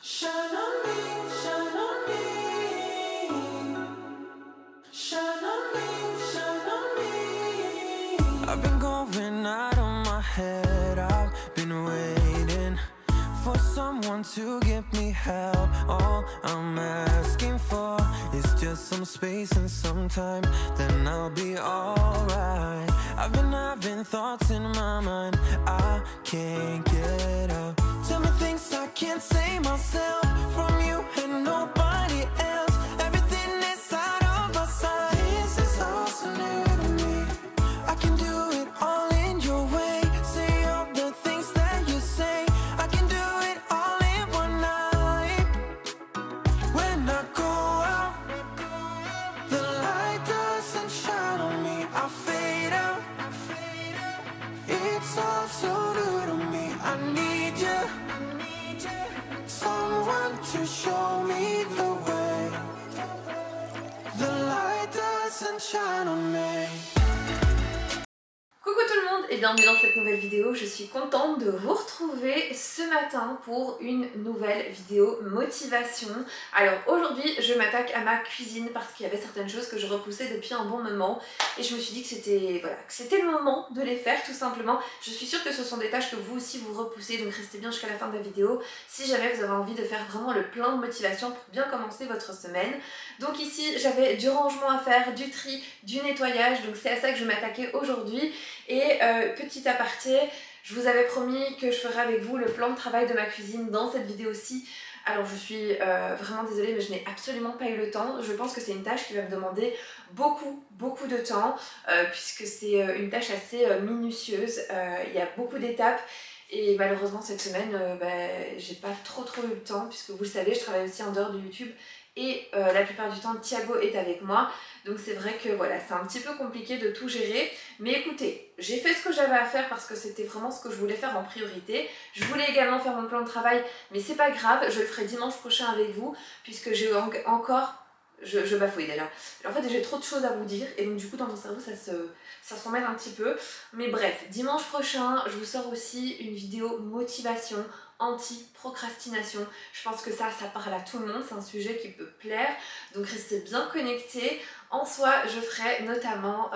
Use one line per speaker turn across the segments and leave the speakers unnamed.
Shine on me, shine on me. Shine on me, shine on me. I've been going out of my head. I've been waiting for someone to give me help. All I'm asking for is just some space and some time, then I'll be alright. I've been having thoughts in my mind I can't get out. Tell me things I can't say myself, from you and nobody else. Everything is out of my sight. This is all so new to me. I can do it all in your way. Say all the things that you say. I can do it all in one night. When I go out, the light doesn't shine on me. I fade out. It's all so new to me. I need you. Someone to show me the way. The light doesn't shine on me.
Coucou tout le monde et bienvenue dans cette nouvelle vidéo. Je suis contente de vous retrouver ce matin pour une nouvelle vidéo motivation. Alors aujourd'hui je m'attaque à ma cuisine parce qu'il y avait certaines choses que je repoussais depuis un bon moment et je me suis dit que c'était le moment de les faire tout simplement. Je suis sûre que ce sont des tâches que vous aussi vous repoussez, donc restez bien jusqu'à la fin de la vidéo si jamais vous avez envie de faire vraiment le plein de motivation pour bien commencer votre semaine. Donc ici j'avais du rangement à faire, du tri, du nettoyage, donc c'est à ça que je vais m'attaquer aujourd'hui. Et petit aparté, je vous avais promis que je ferais avec vous le plan de travail de ma cuisine dans cette vidéo-ci. Alors je suis vraiment désolée mais je n'ai absolument pas eu le temps. Je pense que c'est une tâche qui va me demander beaucoup de temps puisque c'est une tâche assez minutieuse. Il y a beaucoup d'étapes. Et malheureusement cette semaine, j'ai pas trop eu le temps puisque vous le savez, je travaille aussi en dehors de YouTube et la plupart du temps Thiago est avec moi. Donc c'est vrai que voilà, c'est un petit peu compliqué de tout gérer. Mais écoutez, j'ai fait ce que j'avais à faire parce que c'était vraiment ce que je voulais faire en priorité. Je voulais également faire mon plan de travail, mais c'est pas grave, je le ferai dimanche prochain avec vous puisque j'ai encore... Je bafouille déjà. En fait j'ai trop de choses à vous dire et donc du coup dans mon cerveau ça se emmène un petit peu. Mais bref, dimanche prochain je vous sors aussi une vidéo motivation, anti-procrastination. Je pense que ça parle à tout le monde, c'est un sujet qui peut plaire. Donc restez bien connectés. En soi je ferai notamment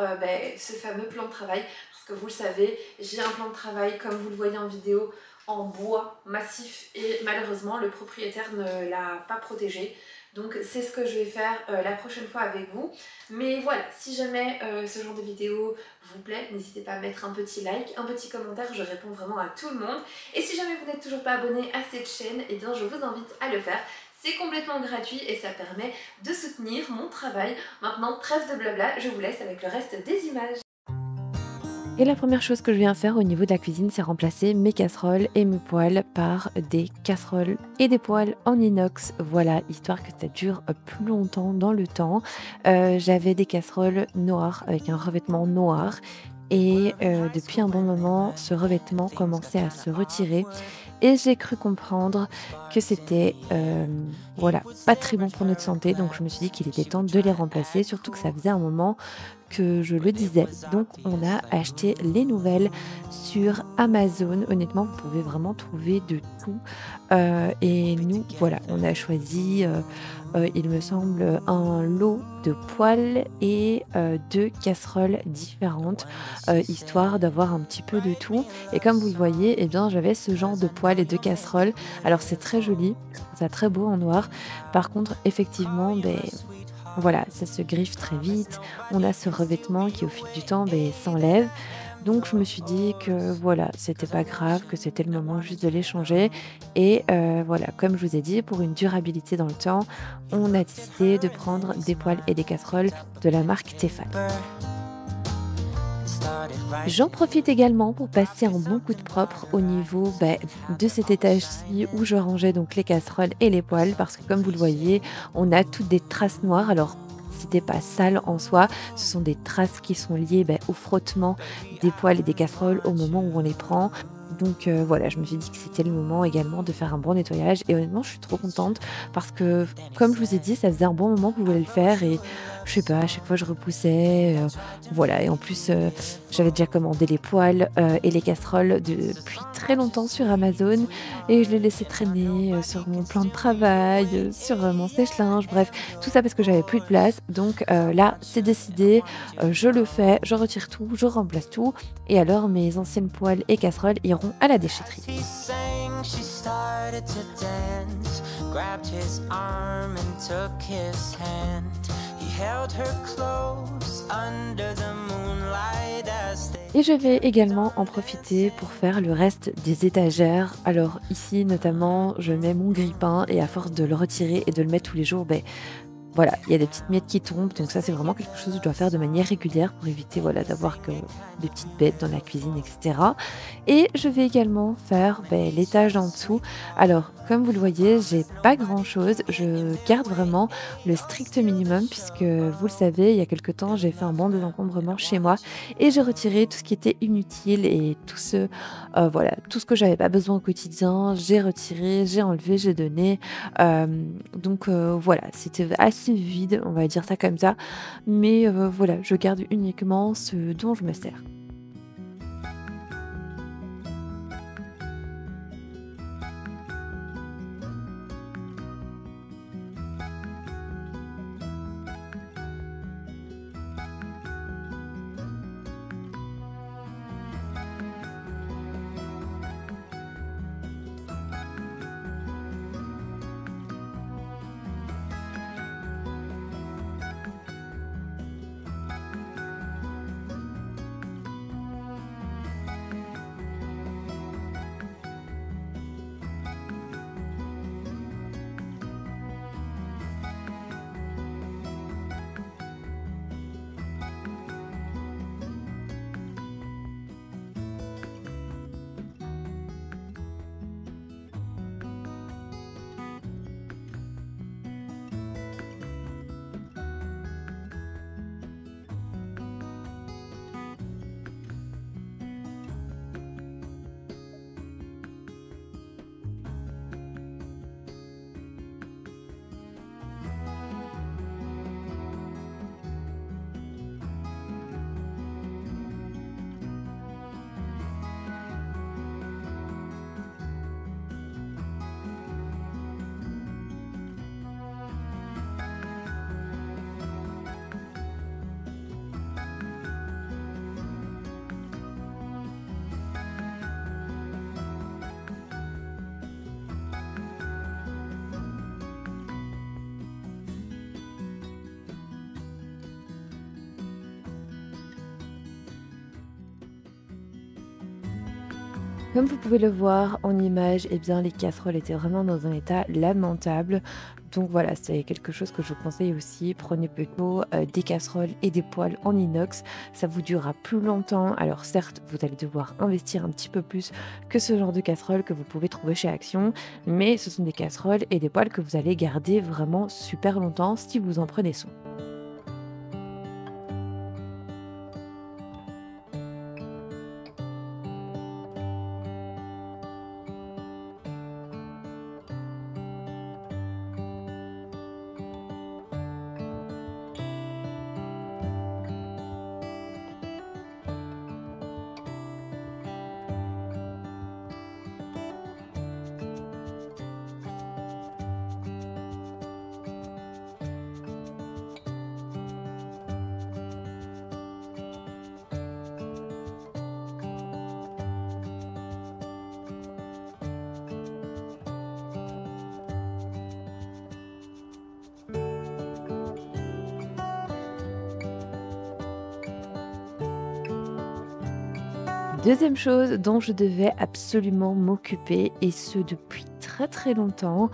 ce fameux plan de travail parce que vous le savez, j'ai un plan de travail comme vous le voyez en vidéo en bois massif et malheureusement le propriétaire ne l'a pas protégé. Donc c'est ce que je vais faire la prochaine fois avec vous. Mais voilà, si jamais ce genre de vidéo vous plaît, n'hésitez pas à mettre un petit like, un petit commentaire, je réponds vraiment à tout le monde. Et si jamais vous n'êtes toujours pas abonné à cette chaîne, eh bien je vous invite à le faire. C'est complètement gratuit et ça permet de soutenir mon travail. Maintenant, trêve de blabla, je vous laisse avec le reste des images. Et la première chose que je viens faire au niveau de la cuisine, c'est remplacer mes casseroles et mes poêles par des casseroles et des poêles en inox. Voilà, histoire que ça dure plus longtemps dans le temps. J'avais des casseroles noires avec un revêtement noir. Et depuis un bon moment, ce revêtement commençait à se retirer. Et j'ai cru comprendre que c'était voilà, pas très bon pour notre santé. Donc je me suis dit qu'il était temps de les remplacer. Surtout que ça faisait un moment que je le disais. Donc on a acheté les nouvelles sur Amazon. Honnêtement, vous pouvez vraiment trouver de tout. Et nous, voilà, on a choisi, il me semble, un lot de poêles et de casseroles différentes, histoire d'avoir un petit peu de tout. Et comme vous le voyez, eh bien, j'avais ce genre de poêles et de casseroles. Alors c'est très joli, c'est très beau en noir. Par contre, effectivement, voilà, ça se griffe très vite. On a ce revêtement qui au fil du temps s'enlève. Donc je me suis dit que voilà, c'était pas grave, que c'était le moment juste de les changer. Et voilà, comme je vous ai dit, pour une durabilité dans le temps, on a décidé de prendre des poêles et des casseroles de la marque Tefal. J'en profite également pour passer un bon coup de propre au niveau de cet étage-ci où je rangeais donc les casseroles et les poêles parce que comme vous le voyez, on a toutes des traces noires. Alors c'était pas sale en soi, ce sont des traces qui sont liées au frottement des poêles et des casseroles au moment où on les prend. Donc voilà, je me suis dit que c'était le moment également de faire un bon nettoyage et honnêtement je suis trop contente parce que comme je vous ai dit, ça faisait un bon moment que je voulais le faire et
je sais pas, à chaque fois je repoussais, voilà et en plus, j'avais déjà commandé les poêles, et les casseroles depuis très longtemps sur Amazon et je les laissais traîner, sur mon plan de travail, sur, mon sèche-linge, bref, tout ça parce que j'avais plus de place donc là, c'est décidé, je le fais, je retire tout, je remplace tout et alors mes anciennes poêles et casseroles iront à la déchetterie.
He sang, she started to dance, grabbed his arm and took his hand. He held her close under the moonlight as they
Et je vais également en profiter pour faire le reste des étagères. Alors ici notamment, je mets mon grille-pain et à force de le retirer et de le mettre tous les jours, beh, voilà, il y a des petites miettes qui tombent, donc ça c'est vraiment quelque chose que je dois faire de manière régulière pour éviter voilà, d'avoir que des petites bêtes dans la cuisine, etc. Et je vais également faire l'étage en dessous. Alors, comme vous le voyez, j'ai pas grand chose. Je garde vraiment le strict minimum puisque vous le savez, il y a quelque temps, j'ai fait un bon désencombrement chez moi et j'ai retiré tout ce qui était inutile et voilà, tout ce que j'avais pas besoin au quotidien, j'ai retiré, j'ai enlevé, j'ai donné. Donc voilà, c'était assez vide, on va dire ça comme ça. Mais voilà, je garde uniquement ce dont je me sers. Comme vous pouvez le voir en image, eh bien, les casseroles étaient vraiment dans un état lamentable. Donc voilà, c'est quelque chose que je vous conseille aussi. Prenez plutôt des casseroles et des poêles en inox. Ça vous durera plus longtemps. Alors certes, vous allez devoir investir un petit peu plus que ce genre de casseroles que vous pouvez trouver chez Action. Mais ce sont des casseroles et des poêles que vous allez garder vraiment super longtemps si vous en prenez soin. Deuxième chose dont je devais absolument m'occuper et ce depuis très très longtemps,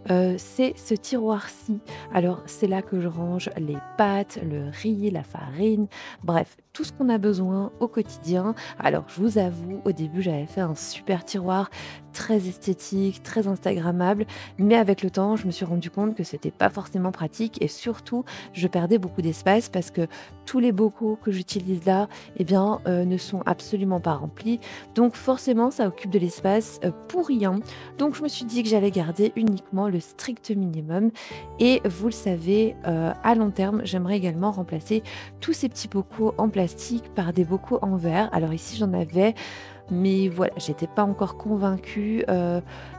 c'est ce tiroir-ci. Alors c'est là que je range les pâtes, le riz, la farine, bref, tout ce qu'on a besoin au quotidien. Alors, je vous avoue, au début, j'avais fait un super tiroir très esthétique, très instagrammable, mais avec le temps, je me suis rendu compte que c'était pas forcément pratique et surtout, je perdais beaucoup d'espace parce que tous les bocaux que j'utilise là, eh bien, ne sont absolument pas remplis. Donc forcément, ça occupe de l'espace pour rien. Donc je me suis dit que j'allais garder uniquement le strict minimum. Et vous le savez, à long terme, j'aimerais également remplacer tous ces petits bocaux en plastique par des bocaux en verre. Alors ici, j'en avais, mais voilà, j'étais pas encore convaincue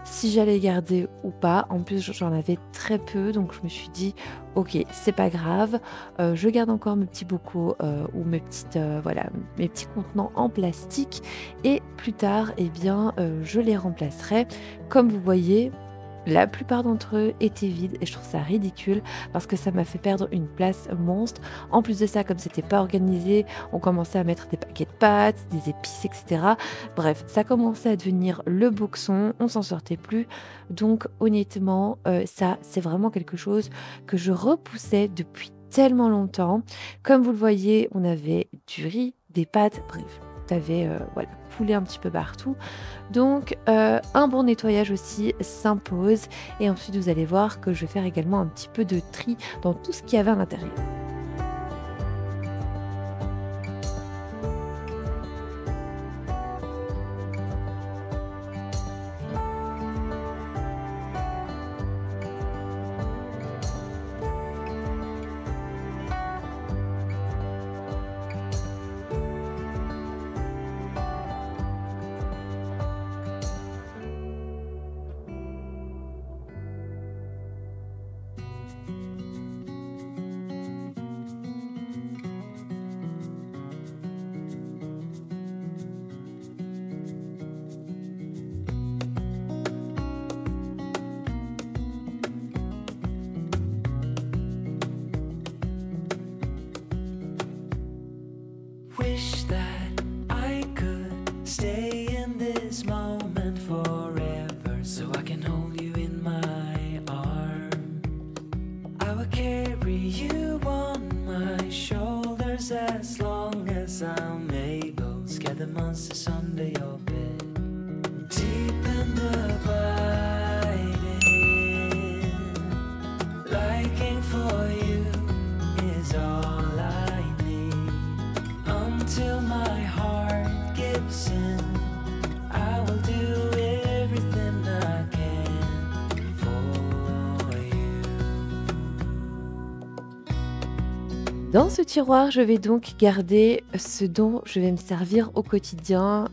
si j'allais garder ou pas. En plus, j'en avais très peu, donc je me suis dit, ok, c'est pas grave, je garde encore mes petits bocaux ou mes petites, voilà, mes petits contenants en plastique, et plus tard, eh bien, je les remplacerai. Comme vous voyez, la plupart d'entre eux étaient vides et je trouve ça ridicule parce que ça m'a fait perdre une place monstre. En plus de ça, comme c'était pas organisé, on commençait à mettre des paquets de pâtes, des épices, etc. Bref, ça commençait à devenir le boxon, on s'en sortait plus. Donc honnêtement, ça, c'est vraiment quelque chose que je repoussais depuis tellement longtemps. Comme vous le voyez, on avait du riz, des pâtes, bref, tout avait voilà, coulé un petit peu partout. Donc un bon nettoyage aussi s'impose, et ensuite vous allez voir que je vais faire également un petit peu de tri dans tout ce qu'il y avait à l'intérieur.
Wish that I could stay in this moment forever, so I can hold you in my arm. I will carry you on my shoulders as long as I'm able. Scare the monsters under your bed. Deep and abiding, liking for you is all I need. Until my heart gives in, I will do everything I can for you.
Dans ce tiroir, je vais donc garder ce dont je vais me servir au quotidien.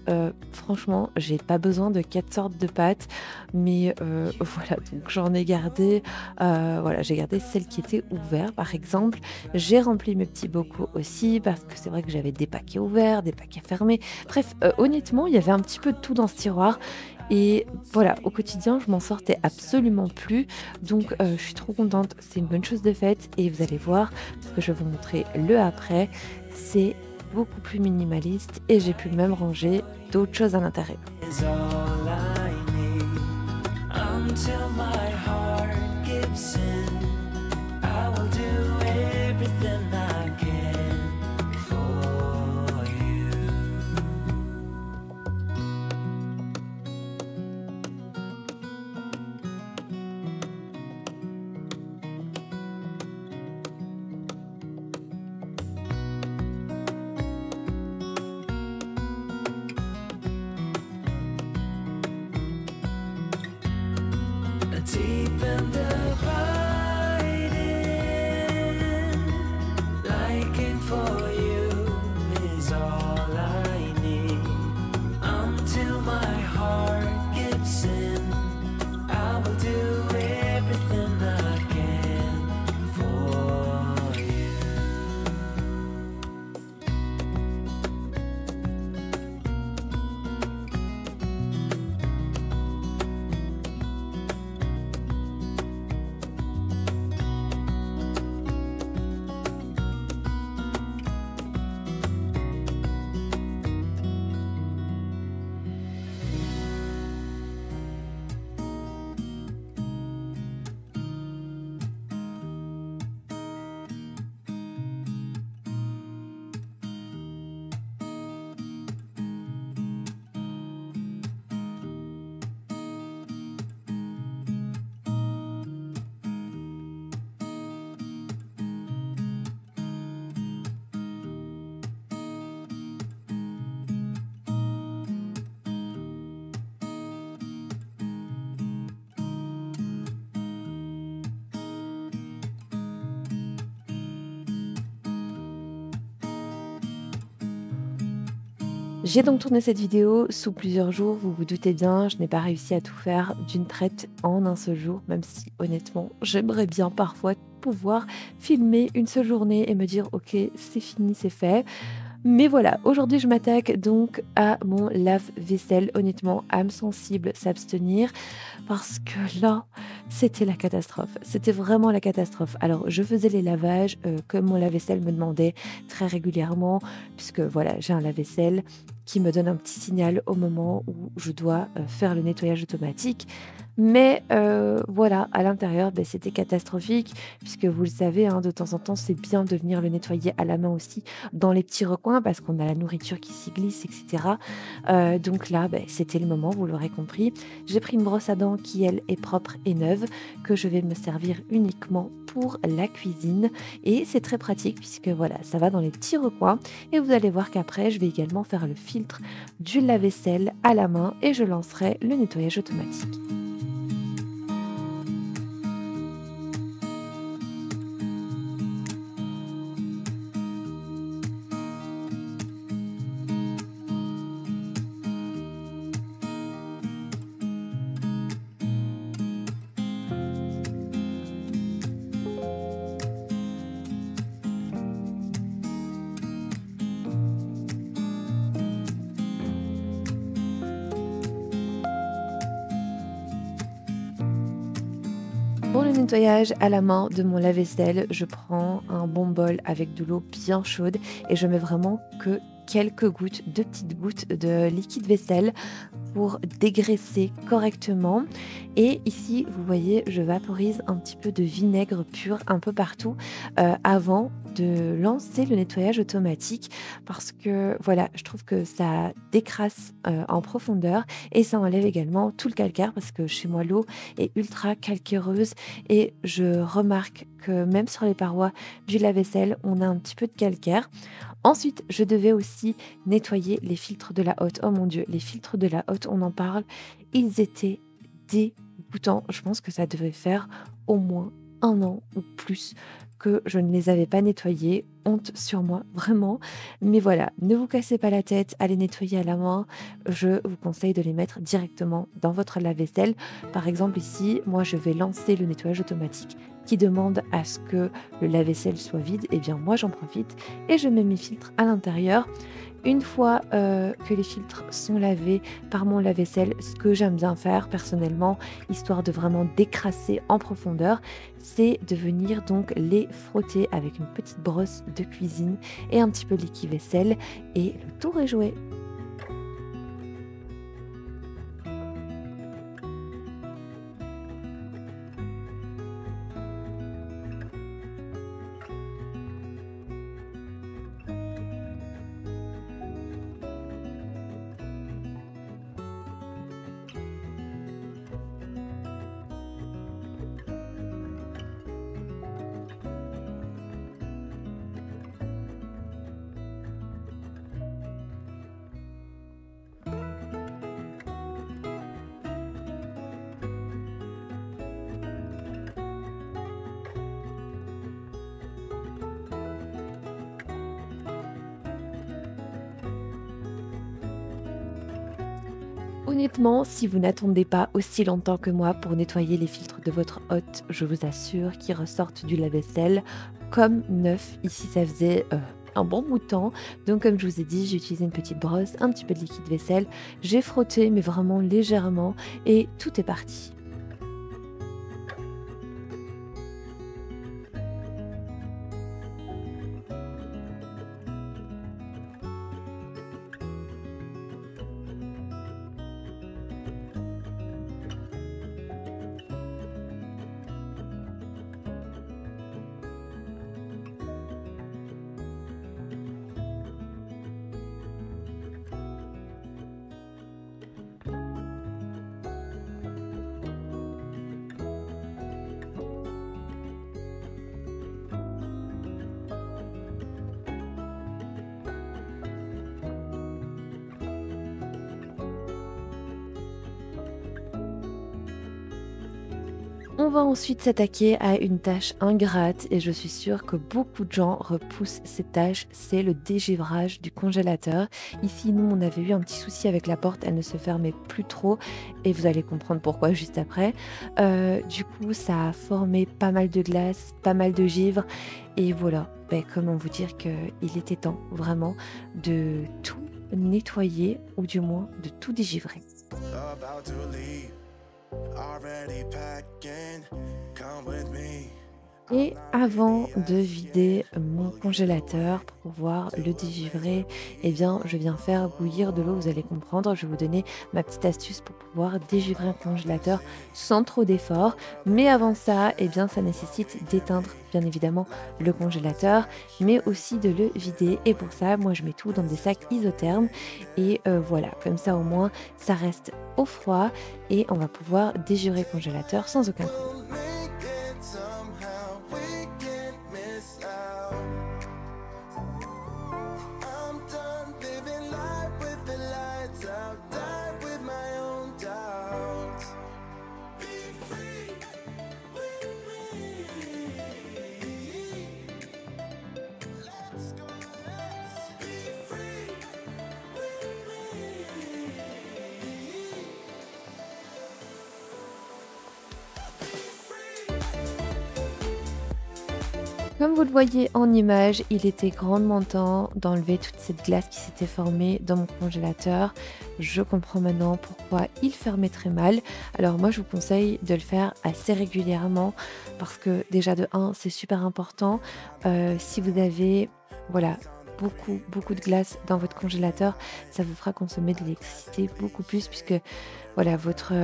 Franchement, j'ai pas besoin de 4 sortes de pâtes, mais voilà, donc j'en ai gardé, voilà, j'ai gardé celles qui étaient ouvertes, par exemple. J'ai rempli mes petits bocaux aussi, parce que c'est vrai que j'avais des paquets ouverts, des paquets fermés. Bref, honnêtement, il y avait un petit peu de tout dans ce tiroir. Et voilà, au quotidien, je m'en sortais absolument plus. Donc, je suis trop contente. C'est une bonne chose de faite. Et vous allez voir, parce que je vais vous montrer le après, c'est beaucoup plus minimaliste. Et j'ai pu même ranger d'autres choses à l'intérieur.
Is all I need. Until my heart gives in, I will do everything I can for you. Deep and abiding, liking for you is all I need. Until my heart gives in, I will do everything I can for you.
J'ai donc tourné cette vidéo sous plusieurs jours, vous vous doutez bien, je n'ai pas réussi à tout faire d'une traite en un seul jour, même si honnêtement, j'aimerais bien parfois pouvoir filmer une seule journée et me dire ok, c'est fini, c'est fait. Mais voilà, aujourd'hui je m'attaque donc à mon lave-vaisselle. Honnêtement, âme sensible, s'abstenir parce que là, c'était la catastrophe. C'était vraiment la catastrophe. Alors, je faisais les lavages comme mon lave-vaisselle me demandait très régulièrement, puisque voilà, j'ai un lave-vaisselle qui me donne un petit signal au moment où je dois faire le nettoyage automatique. Mais voilà, à l'intérieur, ben, c'était catastrophique, puisque vous le savez, hein, de temps en temps, c'est bien de venir le nettoyer à la main aussi, dans les petits recoins, parce qu'on a la nourriture qui s'y glisse, etc. Donc là, ben, c'était le moment, vous l'aurez compris. J'ai pris une brosse à dents qui, elle, est propre et neuve, que je vais me servir uniquement pour la cuisine. Et c'est très pratique, puisque voilà, ça va dans les petits recoins. Et vous allez voir qu'après, je vais également faire le filtre du lave-vaisselle à la main et je lancerai le nettoyage automatique. Pour le nettoyage à la main de mon lave-vaisselle, je prends un bon bol avec de l'eau bien chaude et je mets vraiment que quelques gouttes, 2 petites gouttes de liquide vaisselle pour dégraisser correctement. Et ici, vous voyez, je vaporise un petit peu de vinaigre pur un peu partout avant de lancer le nettoyage automatique parce que voilà, je trouve que ça décrasse en profondeur et ça enlève également tout le calcaire parce que chez moi l'eau est ultra calcaireuse et je remarque que même sur les parois du lave-vaisselle, on a un petit peu de calcaire. Ensuite, je devais aussi nettoyer les filtres de la hotte. Oh mon Dieu, les filtres de la hotte, on en parle, ils étaient dégoûtants. Je pense que ça devait faire au moins 1 an ou plus que je ne les avais pas nettoyés. Honte sur moi, vraiment. Mais voilà, ne vous cassez pas la tête à les nettoyer à la main. Je vous conseille de les mettre directement dans votre lave-vaisselle. Par exemple, ici, moi, je vais lancer le nettoyage automatique qui demande à ce que le lave-vaisselle soit vide. Eh bien, moi, j'en profite et je mets mes filtres à l'intérieur. Une fois que les filtres sont lavés par mon lave-vaisselle, ce que j'aime bien faire personnellement, histoire de vraiment décrasser en profondeur, c'est de venir donc les frotter avec une petite brosse de cuisine et un petit peu de liquide vaisselle et le tour est joué. Honnêtement, si vous n'attendez pas aussi longtemps que moi pour nettoyer les filtres de votre hotte, je vous assure qu'ils ressortent du lave-vaisselle comme neuf. Ici, ça faisait un bon bout de temps. Donc, comme je vous ai dit, j'ai utilisé une petite brosse, un petit peu de liquide vaisselle. J'ai frotté, mais vraiment légèrement, et tout est parti. On va ensuite s'attaquer à une tâche ingrate et je suis sûre que beaucoup de gens repoussent cette tâche, c'est le dégivrage du congélateur. Ici, nous, on avait eu un petit souci avec la porte, elle ne se fermait plus trop et vous allez comprendre pourquoi juste après. Du coup, ça a formé pas mal de glace, pas mal de givre et voilà, comment vous dire qu'il était temps vraiment de tout nettoyer ou du moins de tout dégivrer.
About to leave, already packing. Come with me.
Et avant de vider mon congélateur pour pouvoir le dégivrer, eh bien, je viens faire bouillir de l'eau, vous allez comprendre. Je vais vous donner ma petite astuce pour pouvoir dégivrer un congélateur sans trop d'effort. Mais avant ça, eh bien, ça nécessite d'éteindre, bien évidemment, le congélateur, mais aussi de le vider. Et pour ça, moi, je mets tout dans des sacs isothermes. Et voilà, comme ça, au moins, ça reste au froid et on va pouvoir dégivrer le congélateur sans aucun problème.
We'll make it somehow. We can't miss out. I'm done living life with the lights out. Die with my own doubts. Be free with me. Let's go. Let's be free with me.
Comme vous le voyez en image, il était grandement temps d'enlever toute cette glace qui s'était formée dans mon congélateur. Je comprends maintenant pourquoi il fermait très mal. Alors moi, je vous conseille de le faire assez régulièrement parce que déjà de 1, c'est super important. Si vous avez, voilà, beaucoup de glace dans votre congélateur, ça vous fera consommer de l'électricité beaucoup plus puisque voilà, votre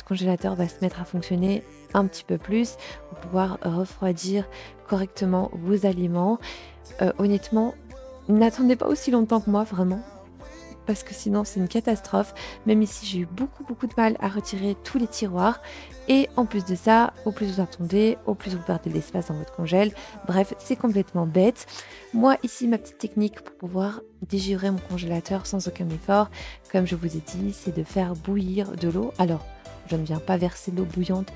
congélateur va se mettre à fonctionner un petit peu plus pour pouvoir refroidir correctement vos aliments. Honnêtement, n'attendez pas aussi longtemps que moi, vraiment, parce que sinon c'est une catastrophe. Même ici, j'ai eu beaucoup de mal à retirer tous les tiroirs. Et en plus de ça, au plus vous attendez, au plus vous perdez de l'espace dans votre congèle. Bref, c'est complètement bête. Moi, ici, ma petite technique pour pouvoir dégivrer mon congélateur sans aucun effort, comme je vous ai dit, c'est de faire bouillir de l'eau. Alors, je ne viens pas verser l'eau bouillante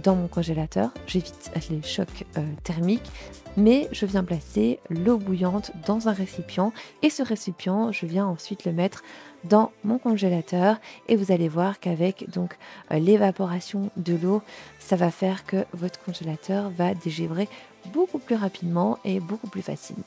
dans mon congélateur, j'évite les chocs thermiques, mais je viens placer l'eau bouillante dans un récipient et ce récipient, je viens ensuite le mettre dans mon congélateur et vous allez voir qu'avec donc l'évaporation de l'eau, ça va faire que votre congélateur va dégivrer beaucoup plus rapidement et beaucoup plus facilement.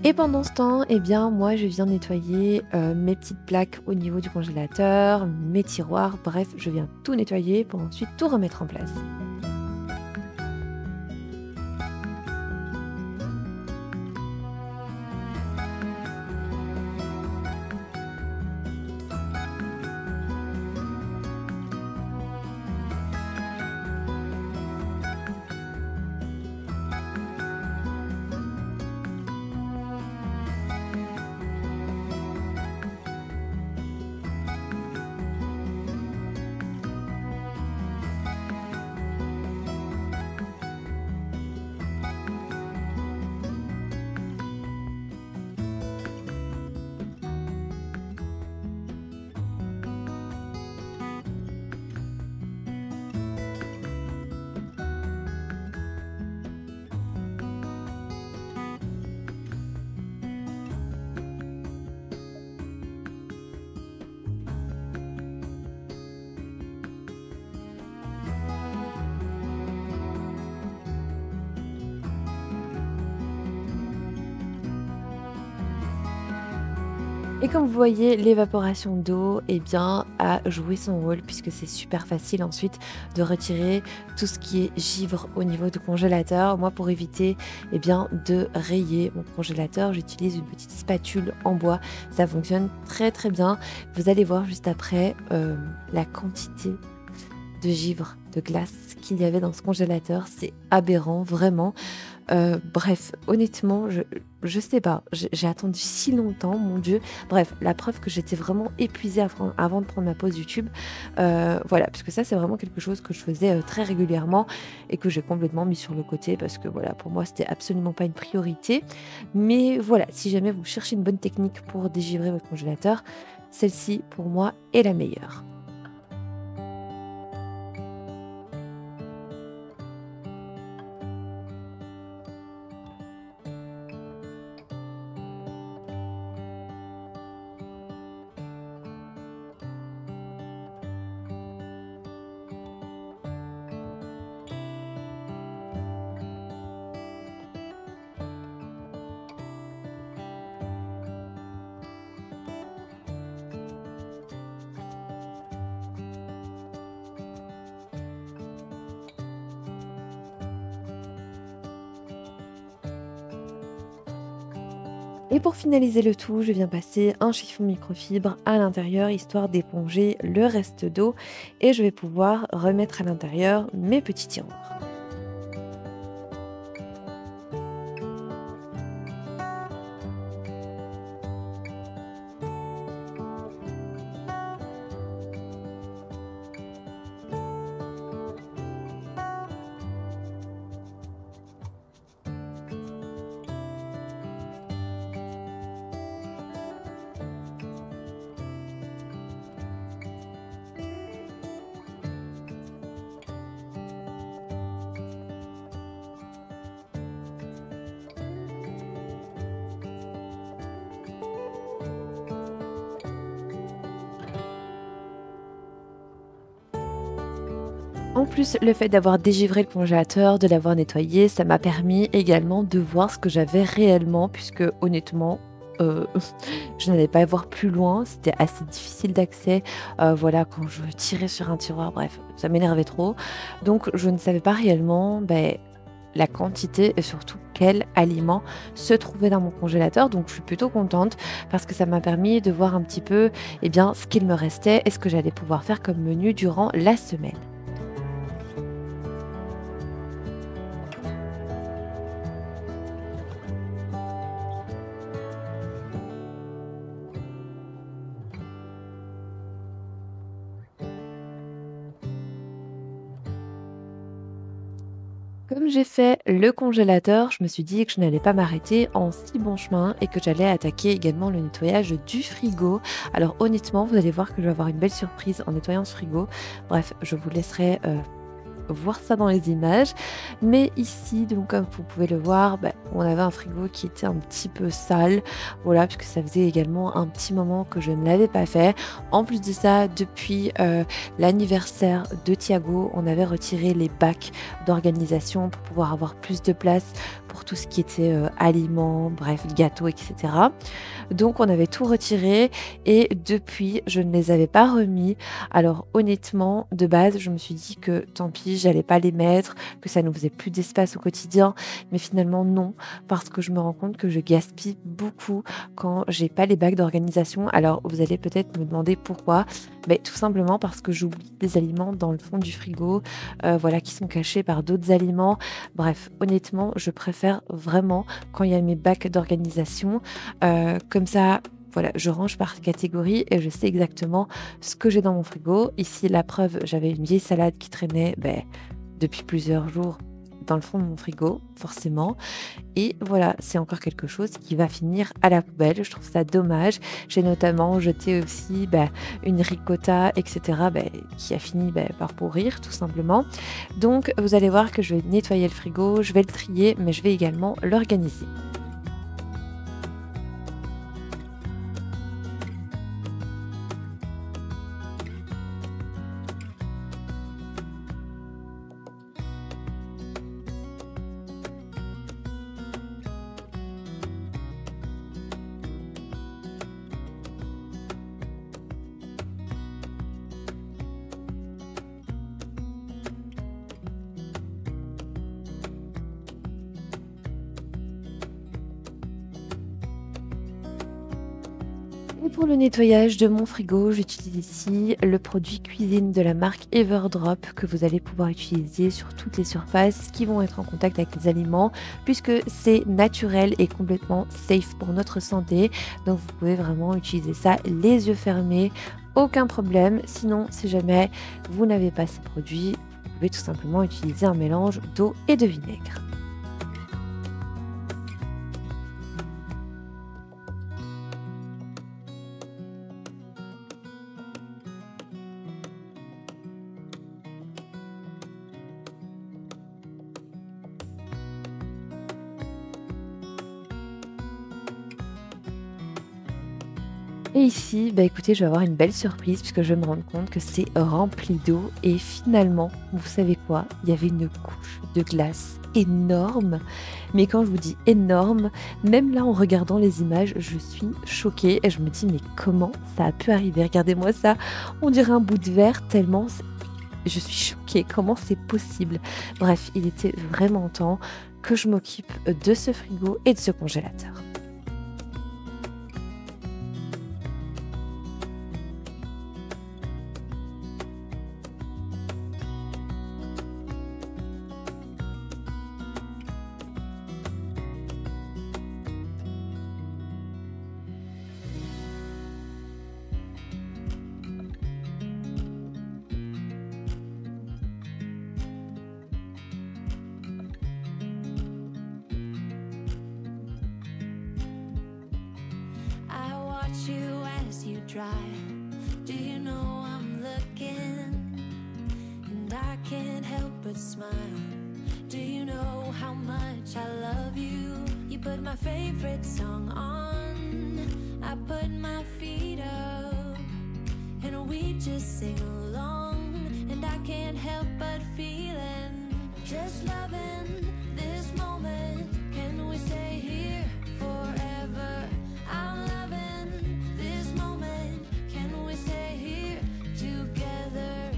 Et pendant ce temps, eh bien, moi, je viens nettoyer mes petites plaques au niveau du congélateur, mes tiroirs, bref, je viens tout nettoyer pour ensuite tout remettre en place. Et comme vous voyez, l'évaporation d'eau, eh bien, a joué son rôle puisque c'est super facile ensuite de retirer tout ce qui est givre au niveau du congélateur. Moi, pour éviter, eh bien, de rayer mon congélateur, j'utilise une petite spatule en bois. Ça fonctionne très très bien. Vous allez voir juste après la quantité de givre, de glace qu'il y avait dans ce congélateur. C'est aberrant, vraiment. Bref, honnêtement, je sais pas, j'ai attendu si longtemps, mon Dieu. Bref, la preuve que j'étais vraiment épuisée avant de prendre ma pause YouTube. Voilà, parce que ça, c'est vraiment quelque chose que je faisais très régulièrement et que j'ai complètement mis sur le côté parce que voilà, pour moi, c'était absolument pas une priorité. Mais voilà, si jamais vous cherchez une bonne technique pour dégivrer votre congélateur, celle-ci, pour moi, est la meilleure. Et pour finaliser le tout, je viens passer un chiffon microfibre à l'intérieur histoire d'éponger le reste d'eau et je vais pouvoir remettre à l'intérieur mes petits tiroirs. En plus, le fait d'avoir dégivré le congélateur, de l'avoir nettoyé, ça m'a permis également de voir ce que j'avais réellement puisque honnêtement, heu, je n'allais pas voir plus loin, c'était assez difficile d'accès. Voilà, quand je tirais sur un tiroir, bref, ça m'énervait trop. Donc je ne savais pas réellement, la quantité et surtout quel aliment se trouvait dans mon congélateur. Donc je suis plutôt contente parce que ça m'a permis de voir un petit peu, eh bien, ce qu'il me restait et ce que j'allais pouvoir faire comme menu durant la semaine. Comme j'ai fait le congélateur, je me suis dit que je n'allais pas m'arrêter en si bon chemin et que j'allais attaquer également le nettoyage du frigo. Alors honnêtement, vous allez voir que je vais avoir une belle surprise en nettoyant ce frigo. Bref, je vous laisserai voir ça dans les images. Mais ici, donc comme vous pouvez le voir, on avait un frigo qui était un petit peu sale. Voilà, puisque ça faisait également un petit moment que je ne l'avais pas fait. En plus de ça, depuis l'anniversaire de Thiago, on avait retiré les bacs d'organisation pour pouvoir avoir plus de place pour tout ce qui était aliments, bref, gâteaux, etc. Donc on avait tout retiré et depuis, je ne les avais pas remis. Alors honnêtement, de base, je me suis dit que tant pis, j'allais pas les mettre, que ça nous faisait plus d'espace au quotidien. Mais finalement, non, parce que je me rends compte que je gaspille beaucoup quand j'ai pas les bacs d'organisation. Alors vous allez peut-être me demander pourquoi. Tout simplement parce que j'oublie des aliments dans le fond du frigo, voilà, qui sont cachés par d'autres aliments. Bref, honnêtement, je préfère vraiment quand il y a mes bacs d'organisation. Comme ça, voilà, je range par catégorie et je sais exactement ce que j'ai dans mon frigo. Ici, la preuve, j'avais une vieille salade qui traînait depuis plusieurs jours dans le fond de mon frigo, forcément. Et voilà, c'est encore quelque chose qui va finir à la poubelle. Je trouve ça dommage. J'ai notamment jeté aussi une ricotta, etc., qui a fini par pourrir, tout simplement. Donc, vous allez voir que je vais nettoyer le frigo, je vais le trier, mais je vais également l'organiser. pour le nettoyage de mon frigo, j'utilise ici le produit cuisine de la marque Everdrop que vous allez pouvoir utiliser sur toutes les surfaces qui vont être en contact avec les aliments puisque c'est naturel et complètement safe pour notre santé. Donc vous pouvez vraiment utiliser ça les yeux fermés, aucun problème. Sinon, si jamais vous n'avez pas ces produits, vous pouvez tout simplement utiliser un mélange d'eau et de vinaigre. Et ici, bah écoutez, je vais avoir une belle surprise puisque je vais me rendre compte que c'est rempli d'eau et finalement, vous savez quoi? Il y avait une couche de glace énorme. Mais quand je vous dis énorme, même là en regardant les images, je suis choquée et je me dis mais comment ça a pu arriver? Regardez-moi ça, on dirait un bout de verre tellement je suis choquée, comment c'est possible? Bref, il était vraiment temps que je m'occupe de ce frigo et de ce congélateur.
I watch you as you drive. Do you know I'm looking? And I can't help but smile. Do you know how much I love you? You put my favorite song on. I put my feet up. And we just sing along. And I can't help but feeling. Just loving this moment. Can we stay here forever? I'm loving this moment. Can we stay here together?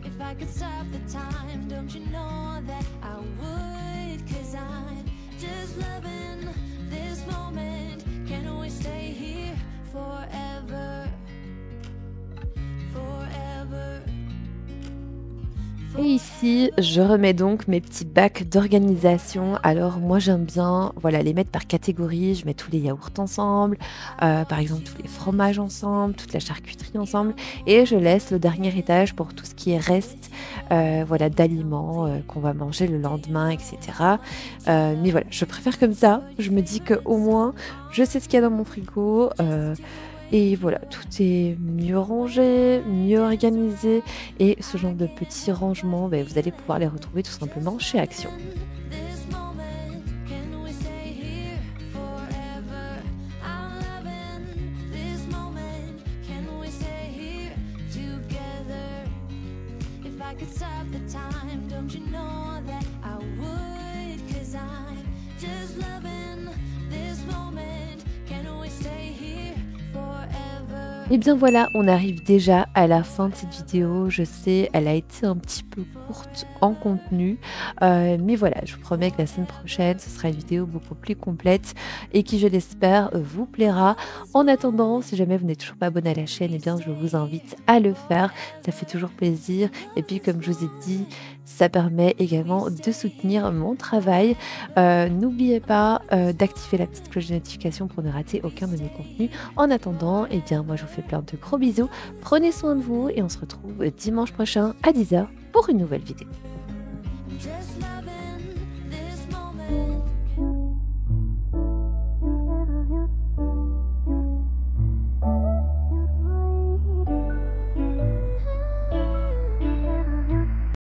If I could stop the time, don't you know that I would? 'Cause I'm just loving this moment. Can we stay here forever? Forever.
Et ici, je remets donc mes petits bacs d'organisation. Alors moi j'aime bien voilà, les mettre par catégorie. Je mets tous les yaourts ensemble, par exemple tous les fromages ensemble, toute la charcuterie ensemble. Et je laisse le dernier étage pour tout ce qui est reste voilà, d'aliments qu'on va manger le lendemain, etc. Mais voilà, je préfère comme ça. Je me dis qu'au moins je sais ce qu'il y a dans mon frigo. Et voilà, tout est mieux rangé, mieux organisé et ce genre de petits rangements, ben, vous allez pouvoir les retrouver tout simplement chez Action.
This moment, can we stay here forever? I'm loving this moment. Can we stay here together? If I could stop the time, don't you know that I would? 'Cause I'm just loving this moment. Can we stay here forever?
Et bien voilà, on arrive déjà à la fin de cette vidéo. Je sais, elle a été un petit peu courte en contenu. Mais voilà, je vous promets que la semaine prochaine, ce sera une vidéo beaucoup plus complète et qui, je l'espère, vous plaira. En attendant, si jamais vous n'êtes toujours pas abonné à la chaîne, eh bien, je vous invite à le faire. Ça fait toujours plaisir. Et puis, comme je vous ai dit, ça permet également de soutenir mon travail. N'oubliez pas d'activer la petite cloche de notification pour ne rater aucun de mes contenus. En attendant, eh bien, moi, je vous fais plein de gros bisous. Prenez soin de vous et on se retrouve dimanche prochain à 10 h pour une nouvelle vidéo.
Just loving